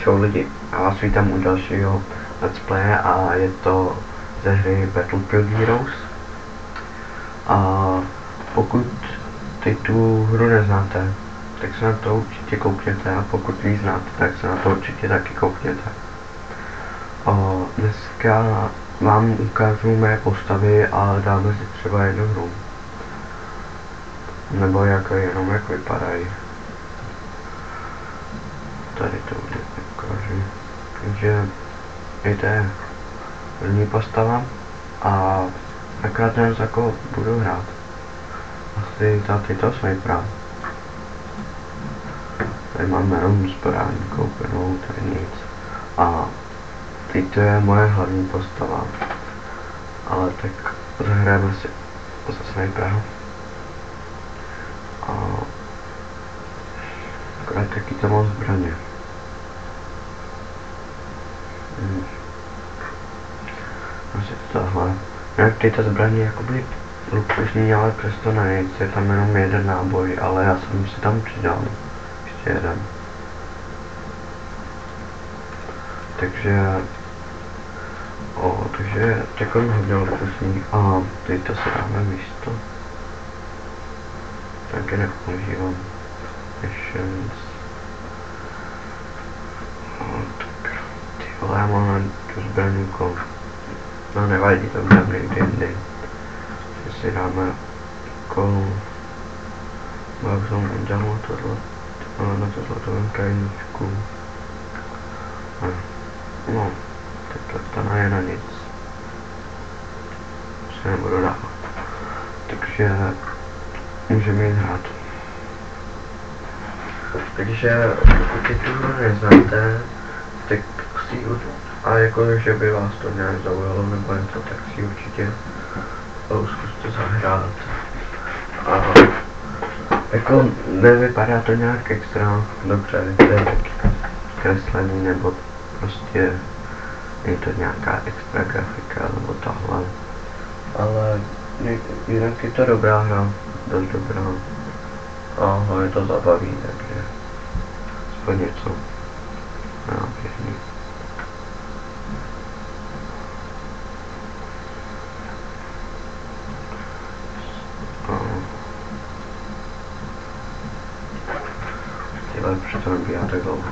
Čau lidi, já vás vítám u dalšího let's play a je to ze hry Battlefield Heroes. A pokud teď tu hru neznáte, tak se na to určitě koukněte, a pokud ji znáte, tak se na to určitě taky koukněte. Dneska vám ukážu mé postavy a dáme si třeba jednu hru. Nebo jenom jak vypadají. Tady to ukážu. Takže jde první postava a akorát nevím, za koho budu hrát. Asi za tyto snajpera. Tady máme jenom zbrání koupenou, tady nic. A teď to je moje hlavní postava. Ale tak zahrajeme si za snajpera. A akorát taky to mám zbraně. Asi tohle. Jinak tyto zbraně jakoby luxusní, ale přesto na nic. Je tam jenom jeden náboj, ale já jsem si tam přidal ještě jeden. Takže takový hodně luxusní a teď to si dáme místo. Taky nepoužívám. Missions. Tak ty vole, já mám tu zbraníku. No nevadí, to budeme někdy jindy. Že si dáme jako... Jak jsem udělal tohle. Na to zlatovém krajníčku. No, tak to je na nic. Se nebudu dávat. Takže můžeme jít hrát. Takže pokud tu hru neznáte, tak si a jako, že by vás to nějak zaujalo nebo něco, tak si určitě zkuste zahrát. A jako nevypadá to nějak extra dobře, to je taky kreslení nebo prostě je to nějaká extra grafika nebo tohle. Ale jinak je to dobrá hra, dost dobrá. A hlavně to zabaví, takže aspoň něco. No, pěkný. Tyhle, proč to nabíhá tak dlouho?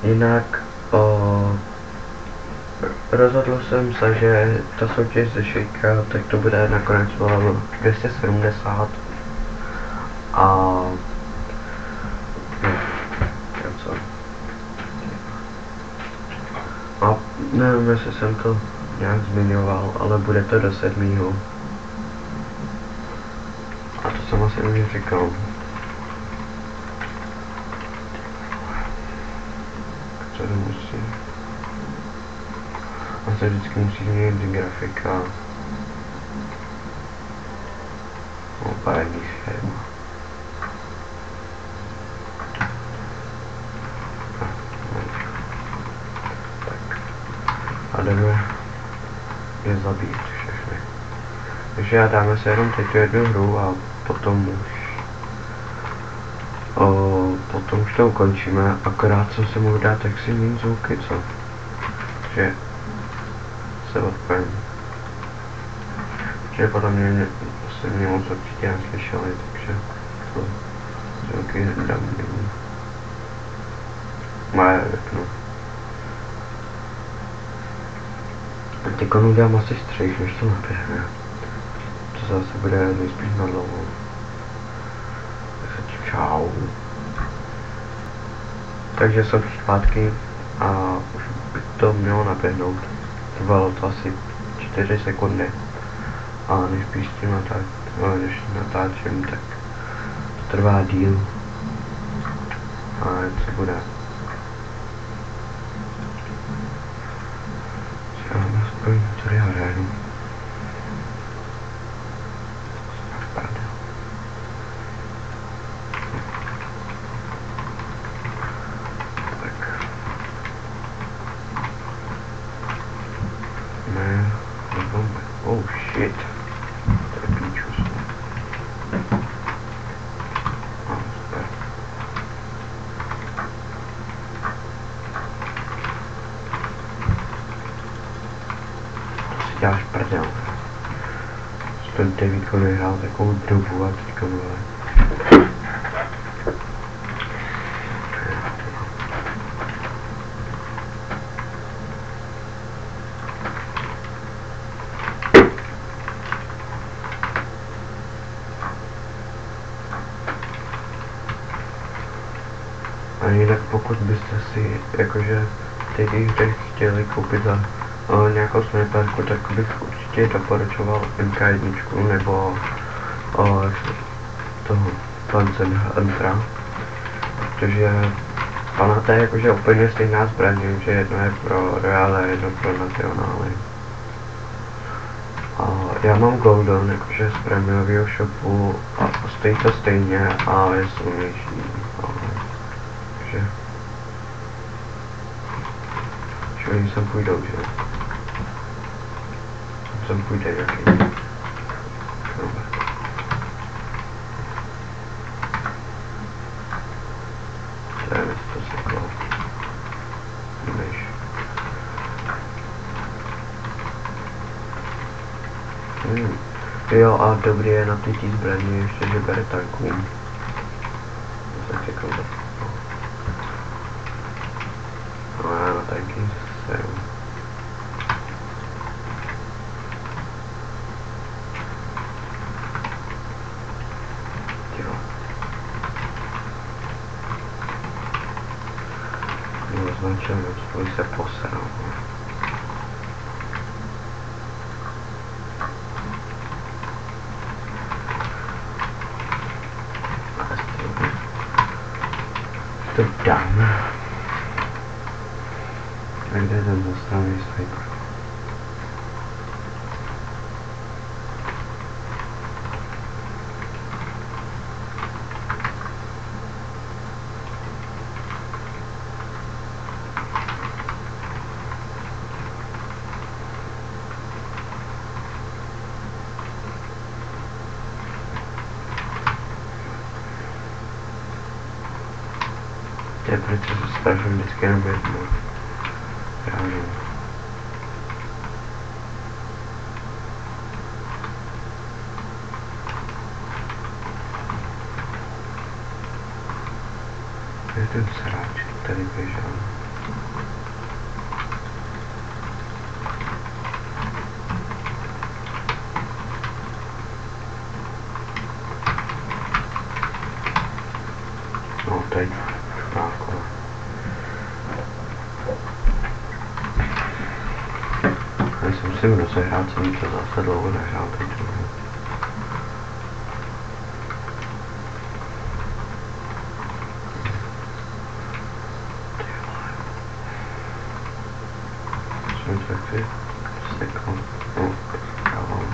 Jinak rozhodl jsem se, že ta soutěž ze Šejka, tak to bude nakonec 270 a nevím, jestli jsem to nějak zmiňoval, ale bude to do 7. A to jsem asi už říkal. Co to musí? A se vždycky musí změnit grafika. Parádní schéma. Tak. A jdeme je zabít všechny. Takže já dáme se jenom teď jednu hru a potom už to ukončíme. Akorát co se mohu dát, tak si mít zvuky, co? Takže se odpojím. Protože podle mě se mě moc určitě neslyšeli, takže to zvuky dám mimo. Moje řeknu. A teď udělám asi střih, než to naběhne. To zase bude nejspíš na dlouho. Takže čau. Takže jsem zpátky a už by to mělo naběhnout. Trvalo to asi 4 sekundy. A nejspíš s tím natáčím, tak to trvá díl. A co bude? Já mám aspoň tady hraju. Oh shit. To je píčus. děláš prdel. Ten Davidko nehrál takovou dobu a teďka vole. A jinak pokud byste si jakože ty hry chtěli koupit za nějakou sniperku, tak bych určitě doporučoval MK1 nebo toho Panzerhuntera, protože ona to je jakože úplně stejná zbraň, že jedno je pro Royale a jedno pro Nacionály. Já mám Goldon jakože z prémiového shopu a stojí to stejně a je silnější. Takže oni sem půjdou, že? Sem půjde nějaký. To je to seklo. Než. Jo, a dobrý je na ty zbraně ještě, že bere tankům. Tak jako no já na tanky seru. Označil, tvůj se poseral. To dám. A kde ten zastavený sniper? Je proč se straším vždycky jenom jednou. Já nevím. Je ten sráček tady běžel. No teď. Já si musím rozehrát, jsem to zase dlouho nehrál teď druhou. Jsem to taky sekl. No, dávám.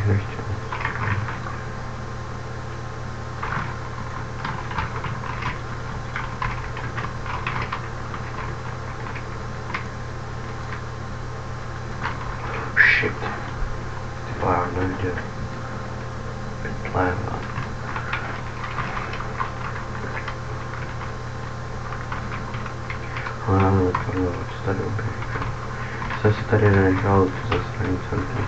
Nechtěl. Shit. Ty pár neviděl. Pytle. Ale tohle, co tady oběží. Jsem si tady nenechal tu zastraní centrum.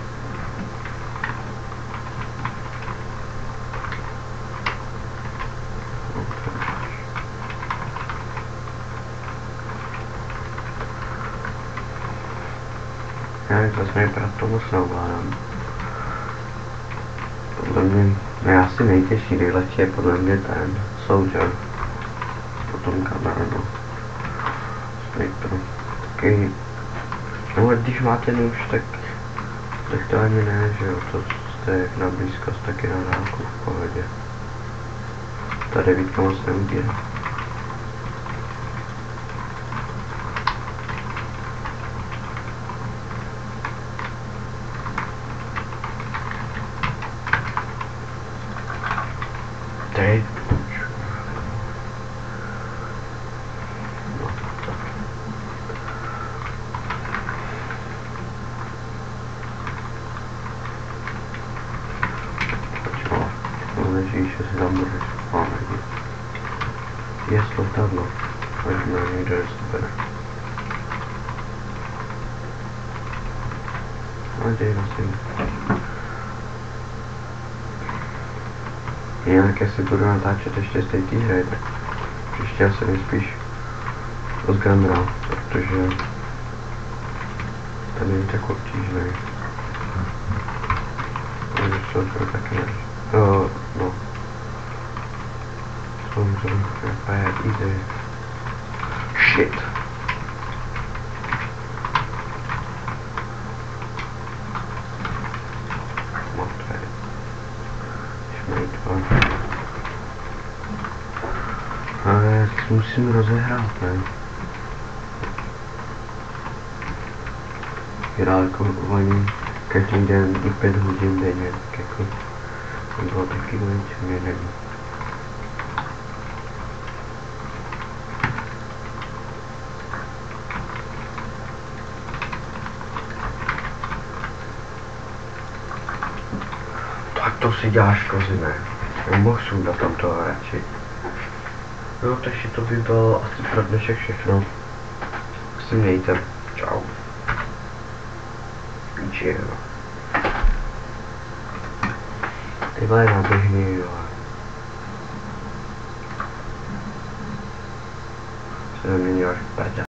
Já to snajpera to moc neovládám. Podle mě, asi nejtěžší nejlepší je podle mě ten Soldier. Potom Cameron. Sniper. Taky, no a když máte nůž, tak to ani ne, že jo, to jste jak na blízkost, taky na dálku v pohodě. Ta 9 moc neudělá. Teď. že si tam budeš máme jít. Je slotadlo, možná někdo nezbere. Ale děj vlastně. Jinak jestli budu natáčet ještě z té hry, tak příště asi nejspíš od Grandra, protože ten není tak obtížný. Takže to taky ne. No. Samozřejmě, jaká je easy. Shit. Mám tady. Šmejtva. Ale tak musím rozehrát, ne? Hrál jako oni každý den i 5 hodin denně, tak jako to bylo taky do ničem jeden. Tak to si děláš kozy, ne? Nemohl sundat tam toho radši. No, takže to by bylo asi pro dnešek všechno. Si mějte. Čau. Píči, jo. Ty vole, naběhni, jo. Se nemění až prdel.